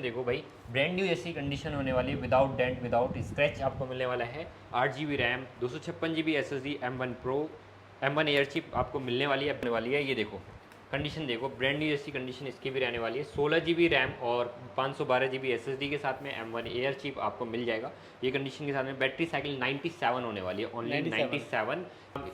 देखो भाई, brand new जैसी कंडीशन होने वाली है, विदाउट डेंट विदाउट स्क्रैच आपको मिलने वाला है। 8 GB RAM, 256 GB SSD, M1 Pro, M1 air chip आपको मिलने वाली है। ये देखो कंडीशन, देखो ब्रांड न्यू जैसी कंडीशन इसकी भी रहने वाली है। 16 GB रैम और 512 GB SSD के साथ में M1 एयर चिप आपको मिल जाएगा। ये कंडीशन के साथ में बैटरी साइकिल 97 होने वाली है, ओनली 97।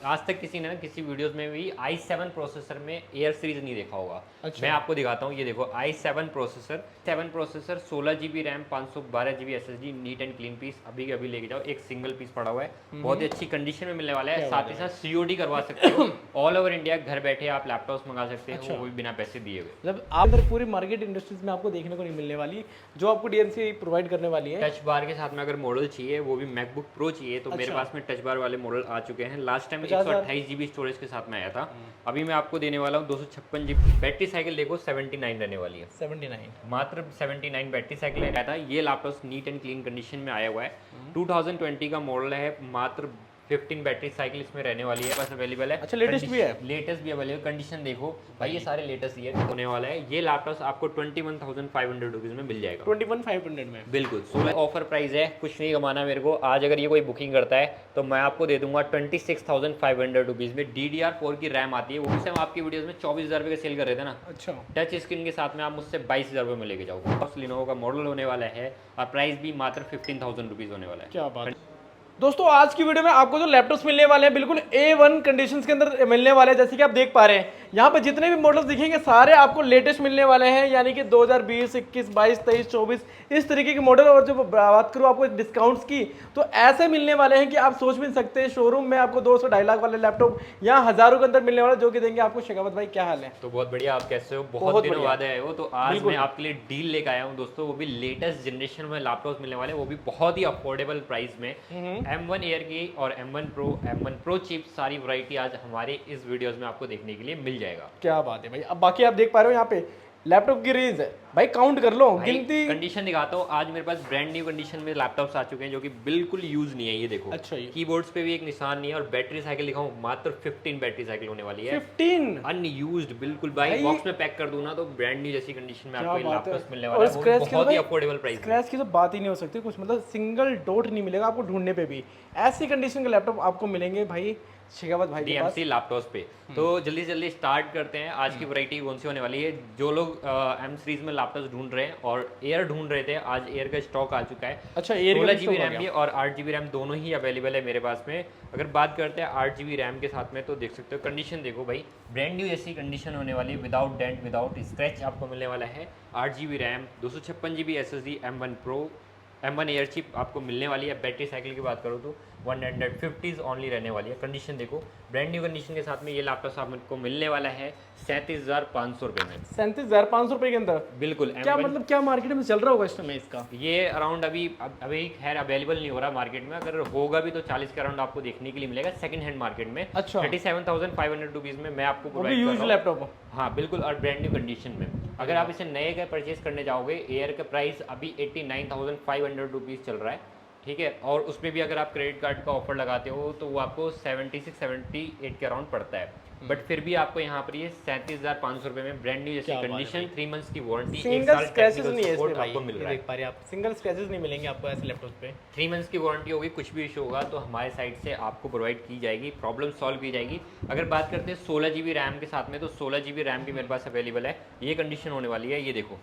आज तक किसी ने ना किसी वीडियोस में भी i7 प्रोसेसर में एयर सीरीज नहीं देखा होगा। अच्छा। मैं आपको दिखाता हूँ, ये देखो i7 processor 16 GB RAM 512 GB SSD, neat and clean piece. अभी के अभी लेके जाओ, एक सिंगल पीस पड़ा हुआ है, बहुत ही अच्छी कंडीशन में मिलने वाला है। साथ ही साथ COD करवा सकते हो, ऑल ओवर इंडिया घर बैठे आप लैपटॉप मंगा सकते हो, वो भी बिना पैसे दिए हुए। मतलब आप अंदर पूरी मार्केट इंडस्ट्रीज में आपको देखने को नहीं मिलने वाली, जो आपको DNC प्रोवाइड करने वाली है। टच बार के साथ में अगर मॉडल चाहिए, वो भी मैकबुक प्रो चाहिए, तो मेरे पास में टच बार वाले मॉडल आ चुके हैं। लास्ट टाइम 128 GB स्टोरेज के साथ में आया था। अभी मैं आपको देने वाला हूँ 256 GB। बैटरी साइकिल देखो 79 रहने वाली है, 79 मात्र 79 बैटरी साइकिल रहता था। ये laptop NEET and clean condition में आया हुआ है। 2020 का मॉडल है, मात्र 15 बैटरी साइकिल इसमें रहने वाली है, बस अवेलेबल है। अच्छा, लेटेस्ट भी है? लेटेस्ट भी अवेलेबल। कंडीशन देखो भाई, ये सारे लेटेस्ट ईयर होने वाला है। ये लैपटॉप आपको 21,500 रुपीज़ में मिल जाएगा, 21,500 में। बिल्कुल। 16 ऑफर प्राइस है, कुछ नहीं कमाना मेरे को। आज अगर ये कोई बुकिंग करता है तो मैं आपको दे दूंगा 26,500 रुपीज़ में। DDR4 की रैम आती है, वो भी हम आपकी वीडियोस में 24,000 रुपये का सेल कर रहे थे ना। अच्छा। टच स्क्रीन के साथ में आप मुझसे 22,000 रुपये में लेके जाओगे। बस लिनोवो का मॉडल होने वाला है और प्राइस भी मात्र 15,000 रुपीज़ होने वाला है। क्या बात है। दोस्तों आज की वीडियो में आपको जो लैपटॉप्स मिलने वाले हैं बिल्कुल A1 कंडीशंस के अंदर मिलने वाले हैं। जैसे कि आप देख पा रहे हैं यहाँ पे जितने भी मॉडल्स दिखेंगे सारे आपको लेटेस्ट मिलने वाले हैं, यानी कि 2020, 21, 22, 23, 24 इस तरीके के मॉडल। और जब बात करूँ आपको डिस्काउंट्स की, तो ऐसे मिलने वाले हैं कि आप सोच भी नहीं सकते। शोरूम में आपको 200-2.5 लाख वाले लैपटॉप यहाँ हज़ारों के अंदर मिलने वाले, जो कि देंगे आपको। शेखावत भाई क्या हाल है? तो बहुत बढ़िया, आप कैसे हो? बहुत दिनों बाद आए हो। तो आज मैं आपके लिए डील लेकर आया हूँ दोस्तों, वो भी लेटेस्ट जनरेशन में लैपटॉप मिलने वाले, वो भी बहुत ही अफोर्डेबल प्राइस में। M1 एयर की और M1 Pro चिप, सारी वैरायटी आज हमारे इस वीडियोस में आपको देखने के लिए मिल जाएगा। क्या बात है भाई। अब बाकी आप देख पा रहे हो यहाँ पे लैपटॉप की रेंज है भाई, काउंट कर लो, गिनती। कंडीशन दिखाता हूँ। आज मेरे पास ब्रांड न्यू कंडीशन में लैपटॉप्स आ चुके हैं जो कि बिल्कुल यूज नहीं है। ये देखो, अच्छा, ये कीबोर्ड्स पे भी एक निशान नहीं है। और बैटरी साइकिल दिखाऊं, मात्र 15 बैटरी साइकिल होने वाली है। 15 अनयूज्ड बिल्कुल भाई। बॉक्स में पैक कर दूं ना तो ब्रांड न्यू जैसी कंडीशन में आपको लैपटॉप मिलने वाला है, वो बहुत ही अफोर्डेबल प्राइस। स्क्रैच की तो बात ही नहीं हो सकती कुछ, मतलब सिंगल डॉट नहीं मिलेगा आपको ढूंढने पे भी। ऐसी कंडीशन के लैपटॉप आपको मिलेंगे भाई शेखावत भाई के पास। DMC लैपटॉप्स पे। तो जल्दी जल्दी स्टार्ट करते हैं। आज की वैरायटी कौन सी होने वाली है? जो लोग M सीरीज में लैपटॉप्स ढूंढ रहे हैं और एयर ढूंढ रहे थे, आज एयर का स्टॉक आ चुका है। अच्छा, एयर 16 GB रैम भी और 8 GB रैम दोनों ही अवेलेबल है मेरे पास में। अगर बात करते हैं 8 GB रैम के साथ में, तो देख सकते हो कंडीशन देखो भाई, ब्रांड न्यू जैसी कंडीशन होने वाली है, विदाउट डेंट विदाउट स्क्रैच आपको मिलने वाला है। 8 GB RAM, 256 GB SSD, M1 Pro, M1 air chip आपको मिलने वाली है। बैटरी साइकिल की बात करो तो 150 ओनली रहने वाली है। कंडीशन देखो, ब्रांड न्यू कंडीशन के साथ में ये लैपटॉप आपको मिलने वाला है 37,500 रुपये में। 37,500 रुपये के अंदर, बिल्कुल। क्या मतलब क्या मार्केट में चल रहा होगा इस समय इसका? ये अराउंड अभी खैर अवेलेबल नहीं हो रहा मार्केट में। अगर होगा भी तो 40 के अराउंड आपको देखने के लिए मिलेगा सेकंड हैंड मार्केट में। अच्छा। 37,500 रुपीज़ में मैं आपको प्रोवाइड कर रहा हूं लैपटॉप। हाँ बिल्कुल, और ब्रांड न्यू कंडीशन में। अगर आप इसे नए का परचेज करने जाओगे, एयर का प्राइस अभी 89,500 रुपीज़ चल रहा है, ठीक है। और उसमें भी अगर आप क्रेडिट कार्ड का ऑफर लगाते हो तो वो आपको 76-78 के अराउंड पड़ता है। बट फिर भी आपको यहाँ पर ये 37,500 रुपये में ब्रांड न्यू जैसी कंडीशन, 3 मंथ्स की वारंटी, सिंगल स्क्रैचेस नहीं है इसमें आपको मिल रहा है। देख पा रहे हैं आप, सिंगल स्क्रैचेस नहीं मिलेंगे आपको ऐसे लैपटॉप पे। 3 मंथ्स की वारंटी होगी, कुछ भी इशू होगा तो हमारे साइड से आपको प्रोवाइड की जाएगी, प्रॉब्लम सॉल्व की जाएगी। अगर बात करते हैं 16 GB रैम के साथ में, तो 16 GB रैम भी मेरे पास अवेलेबल है। ये कंडीशन होने वाली है, ये देखो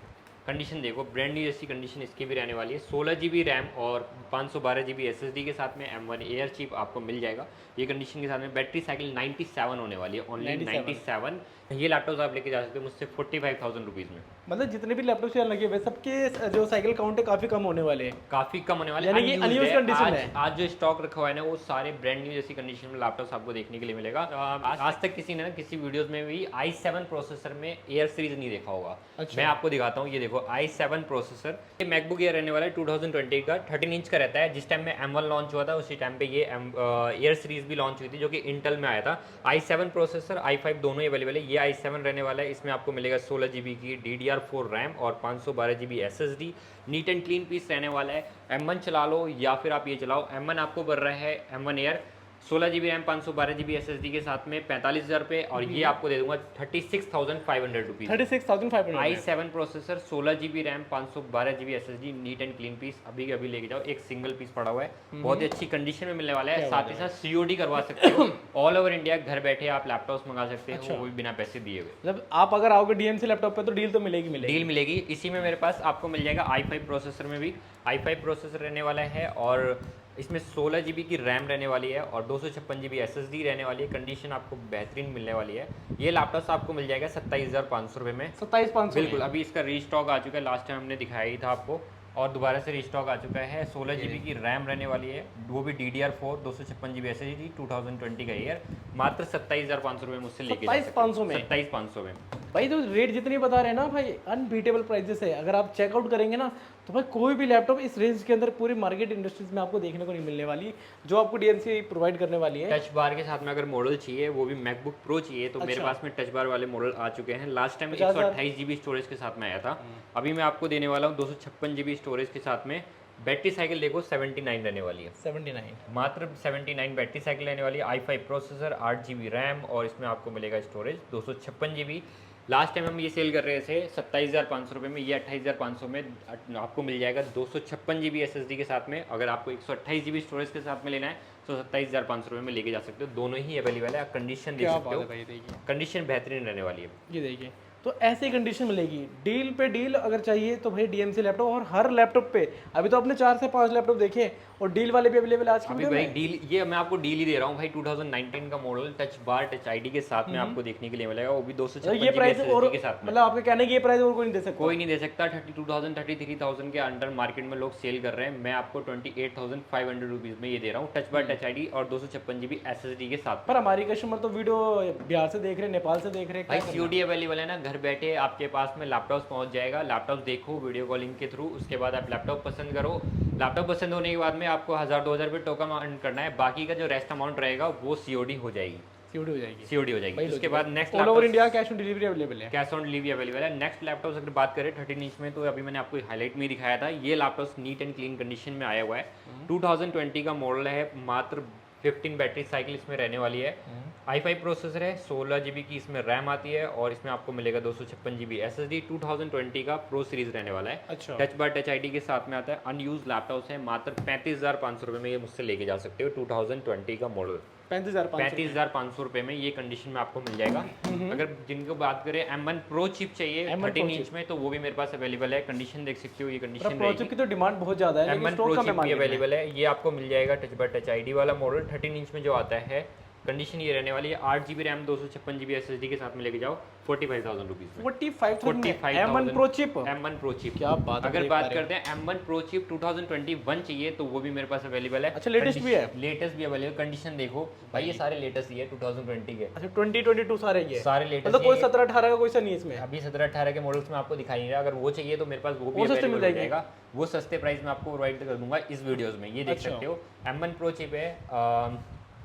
कंडीशन देखो, ब्रांड न्यू जैसी कंडीशन इसकी भी रहने वाली है। 16 GB रैम और 512 GB SSD के साथ में M1 एयर चिप आपको मिल जाएगा। ये कंडीशन के साथ में बैटरी साइकिल 97 होने वाली है, ओनली 97। ये लैपटॉप आप लेके जा सकते हो मुझसे 45,000 रुपीज़ में। मतलब जितने भी लैपटॉप चल लगे हुए सबके जो साइकिल काउंट है काफी कम होने वाले हैं, काफी कम होने वाले, यानी कि अनयूज्ड कंडीशन है। आज जो स्टॉक रखा हुआ है ना, वो सारे ब्रांड न्यू जैसी कंडीशन में लैपटॉप्स आपको देखने के लिए मिलेगा। आज तक किसी ने ना किसी वीडियोस में भी i7 प्रोसेसर में एयर सीरीज नहीं देखा होगा। मैं आपको दिखाता हूँ, ये देखो i7 प्रोसेसर, ये मैकबुक एयर रहने वाला है 2020 का, 13 इंच का रहता है। जिस टाइम में M1 लॉन्च हुआ था उसी टाइम पे ये एयर सीरीज भी लॉन्च हुई थी, जो कि इंटेल में आया था। i7 प्रोसेसर, i5 दोनों ही अवेलेबल है। ये i7 रहने वाला है, इसमें आपको मिलेगा 16 GB की DDR4 रैम और 512 GB SSD, neat and clean piece रहने वाला है। M1 चला लो या फिर आप ये चलाओ। M1 आपको बढ़ रहा है M1 air 16 GB RAM 512 GB SSD के साथ में 45,000 रुपये, और ये आपको दे दूंगा 36,500 rupees. 36,500 i7 processor 16 GB RAM 512 GB SSD, neat and clean piece, अभी के अभी लेके जाओ, एक सिंगल पीस पड़ा हुआ है, बहुत ही अच्छी कंडीशन में मिलने वाला है। साथ ही साथ COD करवा सकते हो, ऑल ओवर इंडिया घर बैठे आप लैपटॉप मंगा सकते हो, वो भी बिना पैसे दिए हुए। मतलब आप अगर आओगे DMC लैपटॉप पे तो डील तो मिलेगी। डील मिलेगी। इसी में मेरे पास आपको मिल जाएगा i5 प्रोसेसर में भी, i5 प्रोसेसर रहने वाला है, और इसमें 16 GB की रैम रहने वाली है और 256 GB SSD रहने वाली है। कंडीशन आपको बेहतरीन मिलने वाली है। ये लैपटॉप आपको मिल जाएगा 27,500 रुपये में। 27,500 बिल्कुल, अभी इसका रीस्टॉक आ चुका है, लास्ट टाइम हमने दिखाया ही था आपको, और दोबारा से रीस्टॉक आ चुका है। 16 GB की रैम रहने वाली है, वो भी DDR4, 256 GB SSD, 2020 का ईयर, मात्र 27,500 रुपये मुझसे लेके 27,500 में 27,500 में। भाई तो रेट जितनी बता रहे हैं ना भाई, अनबीटेबल प्राइसेस है। अगर आप चेकआउट करेंगे ना तो भाई कोई भी लैपटॉप इस रेंज के अंदर पूरी मार्केट इंडस्ट्रीज में आपको देखने को नहीं मिलने वाली, जो आपको DMC प्रोवाइड करने वाली है। टच बार के साथ में अगर मॉडल चाहिए, वो भी मैकबुक प्रो चाहिए, तो मेरे पास में टच बार वाले मॉडल आ चुके हैं। लास्ट टाइम 128 GB स्टोरेज के साथ में आया था, अभी मैं आपको देने वाला हूँ 256 GB स्टोरेज के साथ में। बैटरी साइकिल देखो 79 रहने वाली है, 79, मात्र 79 बैटरी साइकिल रहने वाली है। i5 प्रोसेसर, 8 GB रैम, और इसमें आपको मिलेगा स्टोरेज 256 GB। लास्ट टाइम हम ये सेल कर रहे थे 27,500 रुपये में, ये 28,500 में आपको मिल जाएगा 256 GB SSD के साथ में। अगर आपको 128 GB स्टोरेज के साथ में लेना है तो 27,500 रुपये में लेके जा सकते हो, दोनों ही अवेलेबल है। आप कंडीशन देख सकते हो, कंडीशन बेहतरीन रहने वाली है। ये देखिए, तो ऐसी कंडीशन मिलेगी। डील पे डील अगर चाहिए तो भाई DMC लैपटॉप, और हर लैपटॉप पे अभी तो अपने 4 से 5 लैपटॉप देखे, और डील वाले भी अवेलेबल आज की अभी भाई डील, ये मैं आपको डील ही दे रहा हूँ भाई। 2019 का model touch bar touch ID के साथ में आपको देखने के लिए मिलेगा, वो भी 256 ये प्राइस और के साथ में। मतलब आपके कहने की ये प्राइस और कोई नहीं दे सकता, कोई नहीं दे सकता। 32,000 33,000 के अंडर मार्केट में लोग सेल कर रहे हैं, मैं आपको 28,500 रुपीज़ में ये दे रहा हूँ, टच बार टच ID और 256 GB SSD के साथ। पर हमारी कस्टमर तो वीडियो बिहार से देख रहे, नेपाल से देख रहे भाई COD अवेलेबल है ना, घर बैठे आपके पास में लैपटॉप पहुंच जाएगा। लैपटॉप देखो वीडियो कॉलिंग के थ्रू, उसके बाद आप लैपटॉप पसंद करो। लैपटॉप पसंद होने के बाद में आपको 1,000-2,000 रुपये टोकन अर्न करना है, बाकी का जो रेस्ट अमाउंट रहेगा वो COD हो जाएगी। COD हो जाएगी, COD हो जाएगी। उसके बाद next all over India cash on delivery available है, कैश ऑन डिलीवरी अवेलेबल है। नेक्स्ट लैपटॉप अगर बात करें 13 इंच में, तो अभी मैंने आपको हाईलाइट में ही दिखाया था, ये laptop NEET and clean condition में आया हुआ है। 2020 का मॉडल है, मात्र 15 बैटरी साइकिल इसमें रहने वाली है। i5 प्रोसेसर है, 16 GB की इसमें रैम आती है, और इसमें आपको मिलेगा 256 GB SSD। 2020 का प्रो सीरीज रहने वाला है। अच्छा, टच बार टच ID के साथ में आता है। अनयूज लैपटॉप है, मात्र 35,500 रुपये में ये मुझसे लेके जा सकते हो। 2020 का मॉडल 35,500 रुपये में ये कंडीशन में आपको मिल जाएगा। अगर जिनको बात करें M1 प्रो चिप चाहिए 13 इंच में, तो वो भी मेरे पास अवेलेबल है। कंडीशन देख सकते हो, ये कंडीशन प्रो चिप की तो डिमांड बहुत ज्यादा है, M1 प्रो चिप भी अवेलेबल है। ये आपको मिल जाएगा टच बार टच ID वाला मॉडल 13 इंच में जो आता है। कंडीशन ये रहने वाली है, 8 GB रैम 256 GB SSD के साथ में लेके जाओ 45,000 रुपीज़ में। 45,000 M1 pro chip, M1 pro chip, क्या बात है। अगर बात करते हैं M1 प्रो चिप 2021 चाहिए तो वो भी मेरे पास अवेलेबल है। अच्छा, लेटेस्ट भी है, लेटेस्ट भी अवेलेबल। कंडीशन देखो भाई, ये सारे लेटेस्ट ही है 2020 के। अच्छा 2022 सारे ही है, सारे लेटेस्ट, मतलब कोई 17-18 का कोई सा नहीं है इसमें। अभी 17-18 के मॉडल्स में आपको दिखाई नहीं रहा। अगर वो चाहिए तो मेरे पास वो भी सस्ते मिल जाएगा, वो सस्ते प्राइस में आपको प्रोवाइड कर दूंगा इस वीडियोस में। ये देख सकते हो, M1 प्रो चिप है,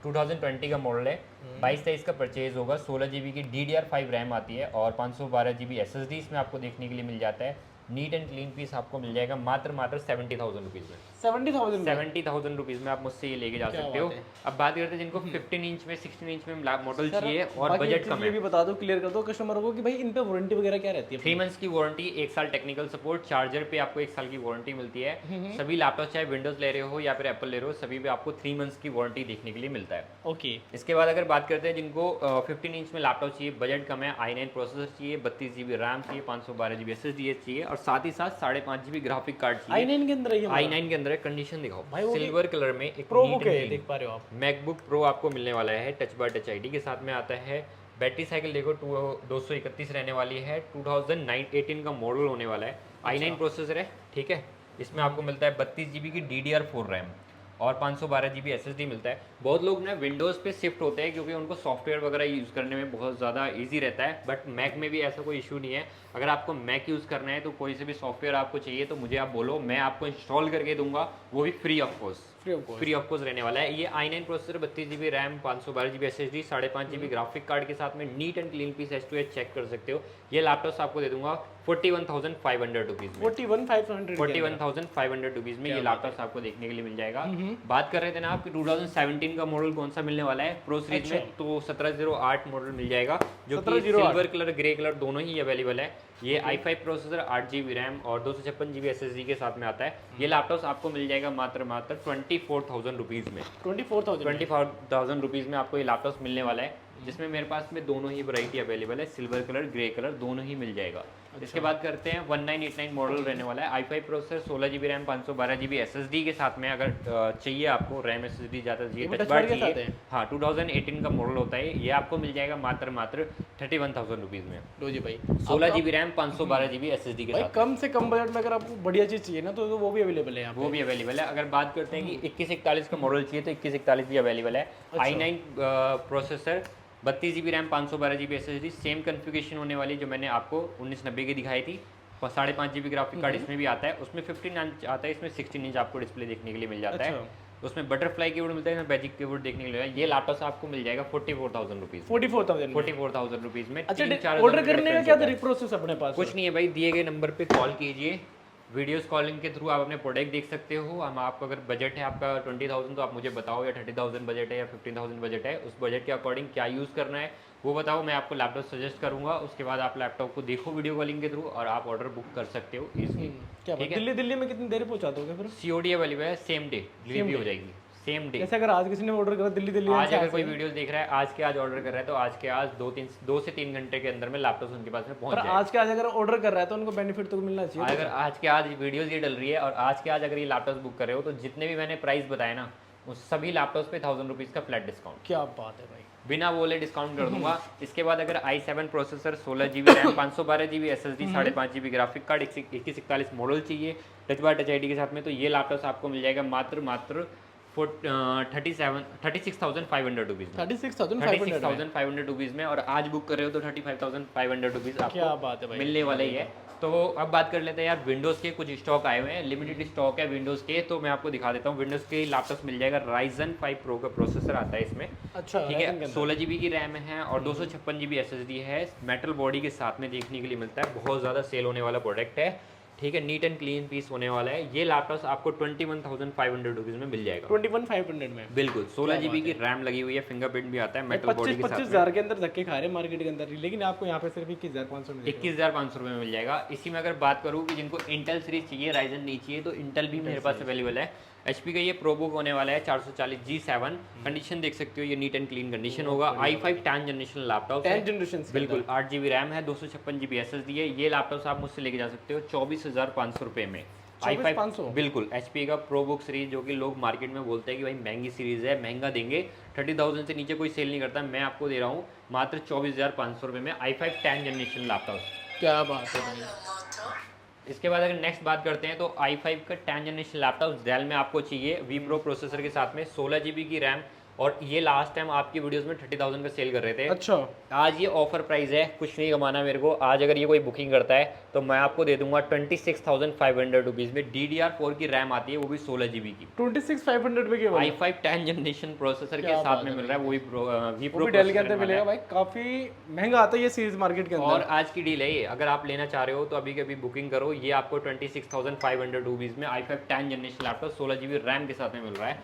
2020 का मॉडल है, 22-23 का परचेज होगा। 16 GB की DDR5 रैम आती है, और 512 GB SSD इसमें आपको देखने के लिए मिल जाता है। नीट एंड क्लीन पीस आपको मिल जाएगा मात्र 70,000 रुपीज़ में। 70,000 रुपीज़ में आप मुझसे ये लेके जा सकते हो। अब बात करते हैं जिनको 15 इंच में 16 इंच में मॉडल चाहिए और बजट कम है। ये भी बता दो, क्लियर कर दो कस्टमरों को कि भाई इन पे वारंटी वगैरह क्या रहती है। 3 मंथ्स की वारंटी, 1 साल टेक्निकल सपोर्ट, चार्जर पे आपको 1 साल की वारंटी मिलती है। सभी लैपटॉप चाहे विंडोज ले रहे हो या फिर एप्पल ले रहे हो, सभी पे आपको 3 मंथ्स की वारंटी देखने के लिए मिलता है। ओके, इसके बाद अगर बात करते हैं जिनको 15 इंच में लैपटॉप चाहिए, बजट कम है, i9 प्रोसेसर चाहिए, 32 GB रैम चाहिए, 512 GB SSD चाहिए, और साथ ही साथ 5.5 GB ग्राफिक कार्ड चाहिए। i9 के अंदर है, i9 के अंदर कंडीशन दिखाओ भाई, वो सिल्वर कलर में एक प्रो बुक है, देख पा रहे हो आप। मैकबुक प्रो आपको मिलने वाला है, टच बार टच ID के साथ में आता है। बैटरी साइकिल देखो 231 रहने वाली है, 2018 का मॉडल होने वाला है। i9 प्रोसेसर है, ठीक है। इसमें आपको मिलता है 32 GB की DDR4 रैम और 512 GB SSD मिलता है। बहुत लोग ना विंडोज़ पे शिफ्ट होते हैं क्योंकि उनको सॉफ्टवेयर वगैरह यूज़ करने में बहुत ज़्यादा इजी रहता है, बट मैक में भी ऐसा कोई इशू नहीं है। अगर आपको मैक यूज़ करना है तो कोई से भी सॉफ्टवेयर आपको चाहिए तो मुझे आप बोलो, मैं आपको इंस्टॉल करके दूंगा, वो भी free of cost. Free of cost रहने वाला है। ये i9 processor 32 GB RAM 512 GB SSD 5.5 GB graphic card के साथ में neat and clean piece H2H check कर सकते हो। ये लैपटॉप आपको दे दूंगा 41,500 रुपीज में। 41,500 रुपीज में ये लैपटॉप आपको देखने के लिए मिल जाएगा। बात कर रहे थे ना आपकी 2017 का मॉडल कौन सा मिलने वाला है प्रो सीरीज में, तो 1708 मॉडल मिल जाएगा जो कि सिल्वर कलर ग्रे कलर दोनों ही अवेलेबल है। ये i5 प्रोसेसर 8 GB रैम और 256 GB SSD के साथ में आता है। ये लैपटॉप आपको मिल जाएगा मात्र 24,000 रुपीज में। 24,000 रुपीज में आपको ये लैपटॉप मिलने वाला है, जिसमें मेरे पास में दोनों ही वैरायटी अवेलेबल है, सिल्वर कलर ग्रे कलर दोनों ही मिल जाएगा। इसके बाद करते हैं 1989 मॉडल रहने वाला है, i5 processor 16 GB RAM 512 GB SSD के साथ में। अगर चाहिए आपको रैम SSD ज़्यादा चाहिए, टच बार चाहिए, हाँ 2018 का मॉडल होता है ये, आपको मिल जाएगा मात्र 31,000 रुपीज़ में। लो जी भाई 16 GB रैम 512 GB SSD के साथ। कम से कम बजट में अगर आपको बढ़िया चीज़ चाहिए ना तो वो भी अवेलेबल है, वो भी अवेलेबल है। अगर बात करते हैं कि 2141 का मॉडल चाहिए तो 2141 भी अवेलेबल है। i9 processor 32 GB RAM 512 GB SSD same configuration होने वाली जो मैंने आपको 1990 की दिखाई थी। 5.5 GB ग्राफिक कार्ड इसमें भी आता है, उसमें 15 इंच आता है, इसमें 16 इंच आपको डिस्प्ले देखने के लिए मिल जाता है। उसमें बटरफ्लाई कीबोर्ड मिलता है, इसमें मैजिक कीबोर्ड देखने के लिए। ये लैपटॉप आपको मिल जाएगा 44,000 रुपीज। 44,000 रुपीज में। ऑर्डर करने का क्या प्रोसेस अपने पास? कुछ नहीं है भाई, दिए गए नंबर पे कॉल कीजिए, वीडियोस कॉलिंग के थ्रू आप अपने प्रोडक्ट देख सकते हो। हम आपको अगर बजट है आपका 20,000 तो आप मुझे बताओ, या 30,000 बजट है या 15,000 बजट है, उस बजट के अकॉर्डिंग क्या यूज़ करना है वो बताओ, मैं आपको लैपटॉप सजेस्ट करूंगा। उसके बाद आप लैपटॉप को देखो वीडियो कॉलिंग के थ्रू और आप ऑर्डर बुक कर सकते हो इजीली। ठीक है, दिल्ली में कितनी देर पहुंचा दोगे फिर? COD अवेलेबल है, सेम डे डिलीवरी हो जाएगी, सेम डे। जैसे अगर आज किसी ने ऑर्डर करा दिल्ली आज अगर कोई वीडियो देख रहा है आज के आज ऑर्डर कर रहा है तो आज के आज 2 से 3 घंटे के अंदर में लैपटॉप उनके पास में पहुंच जाएगा। आज के आज अगर ऑर्डर कर रहा है तो उनको बेनिफिट तो मिलना चाहिए। अगर आज के आज वीडियोस ये डल रही है और आज के आज अगर ये लैपटॉप बुक कर रहे हो तो जितने भी मैंने प्राइस बताए ना उस सभी लैपटॉप पे 1000 रुपीज़ का फ्लैट डिस्काउंट। क्या बात है भाई, बिना बोले डिस्काउंट कर दूंगा। इसके बाद अगर i7 processor 16 GB RAM 512 GB SSD 5.5 GB graphic card 2141 model चाहिए टच बार टच ID के साथ में, तो ये लैपटॉप आपको मिल जाएगा मात्र 36,500 रुपीज़ में। 36,500 रुपीज़ में, और आज बुक कर रहे हो तो 35,500 रुपीज़ आपको मिलने वाले ही है। तो अब बात कर लेते हैं यार विंडोज़ के कुछ स्टॉक आए हुए हैं, लिमिटेड स्टॉक है विंडोज़ के, तो मैं आपको दिखा देता हूँ। विंडोज़ के लैपटॉप मिल जाएगा, Ryzen 5 Pro का प्रोसेसर आता है इसमें। अच्छा, ठीक है, 16 GB की रैम है और 256 GB SSD है, मेटल बॉडी के साथ में देखने के लिए मिलता है, बहुत ज़्यादा सेल होने वाला प्रोडक्ट है। ठीक है, नीट एंड क्लीन पीस होने वाला है। ये लैपटॉप आपको 21,500 रुपीज़ में मिल जाएगा। 21,500 में बिल्कुल। 16 GB की रैम लगी हुई है, फिंगरप्रिंट भी आता है, मेटल बॉडी के साथ। 25,000 के अंदर धक्के खा रहे हैं मार्केट के अंदर, लेकिन आपको यहाँ पे सिर्फ 21,500 में 21,500 रुपये में मिल जाएगा। इसी में अगर बात करूँ कि जिनको इंटेल सीरीज चाहिए, राइजन नहीं चाहिए, तो इंटेल भी मेरे पास अवेलेबल है। HP का ये प्रोबुक होने वाला है 440 G7, कंडीशन देख सकते हो, ये नीट एंड क्लीन कंडीशन होगा। i5 10 जनरेशन लैपटॉप, 10 जनरेशन बिल्कुल, 8 GB रैम है, 256 GB SSD है। ये लैपटॉप आप मुझसे लेके जा सकते हो 24,500 रुपये में। i5 बिल्कुल HP का प्रोबुक सीरीज, जो कि लोग मार्केट में बोलते हैं कि भाई महंगी सीरीज है, महंगा देंगे, 30,000 से नीचे कोई सेल नहीं करता, मैं आपको दे रहा हूँ मात्र 24,500 रुपये में i5 10 जनरेशन लैपटॉप। क्या बात है भाई। इसके बाद अगर नेक्स्ट बात करते हैं तो i5 का 10 जनरेशन लैपटॉप डेल में आपको चाहिए, वी प्रो प्रोसेसर के साथ में, 16 GB की रैम, और ये लास्ट टाइम आपकी वीडियोस में 30,000 का सेल कर रहे थे। अच्छा, आज ये ऑफर प्राइस है, कुछ नहीं कमाना मेरे को। आज अगर ये कोई बुकिंग करता है तो मैं आपको दे दूंगा 26,500 रुपीज़ में। DDR4 की रैम आती है, वो भी 16 GB की, 26,500 रुपये की i5 10 जनरेशन प्रोसेसर के साथ में मिल रहा है, वो भी प्रो डेल के अंदर मिलेगा भाई। काफी महंगा आता है ये सीरीज मार्केट के अंदर, और आज की डील है ये। अगर आप लेना चाह रहे हो तो अभी कभी बुकिंग करो। ये आपको 26,500 रुपीज़ में i5 10 generation laptop 16 GB RAM के साथ में मिल रहा है।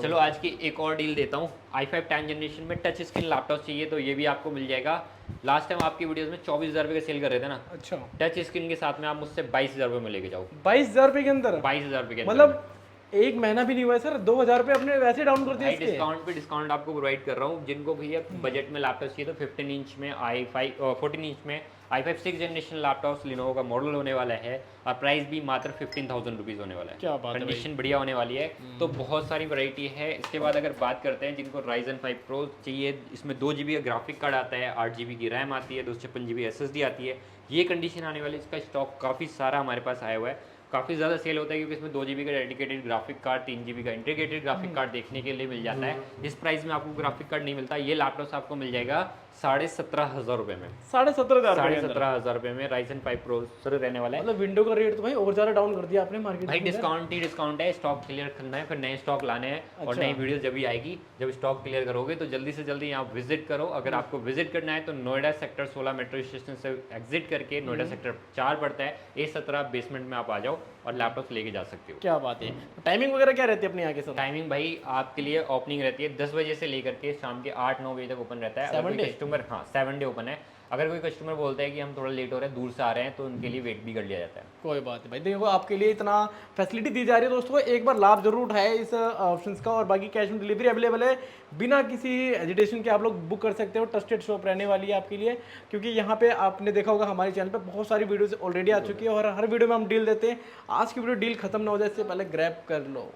चलो आज की एक और डील देता हूँ। i5 10 जनरेशन में टच स्क्रीन लैपटॉप चाहिए तो ये भी आपको मिल जाएगा। लास्ट टाइम आपकी वीडियोस में 24,000 रुपये का सेल कर रहे थे ना। अच्छा, टच स्क्रीन के साथ में आप मुझसे 22,000 रुपये में लेके जाओ। 22,000 रुपये के अंदर? 22,000 रुपये के अंदर, मतलब एक महीना भी नहीं हुआ है सर, 2,000 रुपये अपने वैसे डाउन कर दिए। डिस्काउंट पे डिस्काउंट आपको प्रोवाइड कर रहा हूँ। जिनको भैया बजट में लैपटॉप चाहिए तो 15 इंच में i5 14 इंच में i5 6 जनरेशन लैपटॉप लिनोवो का मॉडल होने वाला है, और प्राइस भी मात्र 15,000 रुपीज़ होने वाला है। क्या बात है, कंडीशन बढ़िया होने वाली है। तो बहुत सारी वैरायटी है। इसके बाद अगर बात करते हैं जिनको Ryzen 5 Pro चाहिए, इसमें 2 GB का ग्राफिक कार्ड आता है, 8 GB की रैम आती है, 256 GB SSD आती है। ये कंडीशन आने वाली, इसका स्टॉक काफ़ी सारा हमारे पास आया हुआ है। काफ़ी ज़्यादा सेल होता है क्योंकि इसमें 2 GB का डेडिकेटेड ग्राफिक कार्ड, 3 GB का इंटीग्रेटेड ग्राफिक कार्ड देखने के लिए मिल जाता है। इस प्राइस में आपको ग्राफिक कार्ड नहीं मिलता। ये लैपटॉप आपको मिल जाएगा 17,500 रुपये में। 17,500 17,500 रुपये में Ryzen 5 प्रोसेसर रहने वाला है। मतलब विंडो का रेट तो भाई और ज़्यादा डाउन कर दिया आपने मार्केट भाई डिस्काउंट ही डिस्काउंट है, स्टॉक क्लियर करना है, फिर नए स्टॉक लाने हैं और नई वीडियो जब भी आएगी, जब स्टॉक क्लियर करोगे तो जल्दी से जल्दी यहाँ विजिट करो। अगर आपको विजिट करना है तो नोएडा सेक्टर 16 मेट्रो स्टेशन से एग्जिट करके नोएडा सेक्टर 4 पड़ता है, A17 बेसमेंट में आप आ जाओ और लैपटॉप लेके जा सकते हो। क्या बात है। टाइमिंग वगैरह क्या रहती है अपनी आगे सर? टाइमिंग भाई आपके लिए ओपनिंग रहती है 10 बजे से लेकर के शाम के 8-9 बजे तक ओपन रहता है। अगर कोई कस्टमर, हाँ 7 डे ओपन है। अगर कोई कस्टमर बोलता है कि हम थोड़ा लेट हो रहे हैं, दूर से आ रहे हैं, तो उनके लिए वेट भी कर लिया जाता है। कोई बात नहीं भाई, देखो आपके लिए इतना फैसिलिटी दी जा रही है दोस्तों, एक बार लाभ जरूर उठाए इस ऑप्शंस का। और बाकी कैश ऑन डिलीवरी अवेलेबल है, बिना किसी एजिटेशन के आप लोग बुक कर सकते हो। ट्रस्टेड शॉप रहने वाली है आपके लिए, क्योंकि यहाँ पे आपने देखा होगा हमारे चैनल पे बहुत सारी वीडियोस ऑलरेडी आ चुकी है और हर वीडियो में हम डील देते हैं। आज की वीडियो डील खत्म ना हो जाए इससे पहले ग्रैब कर लो।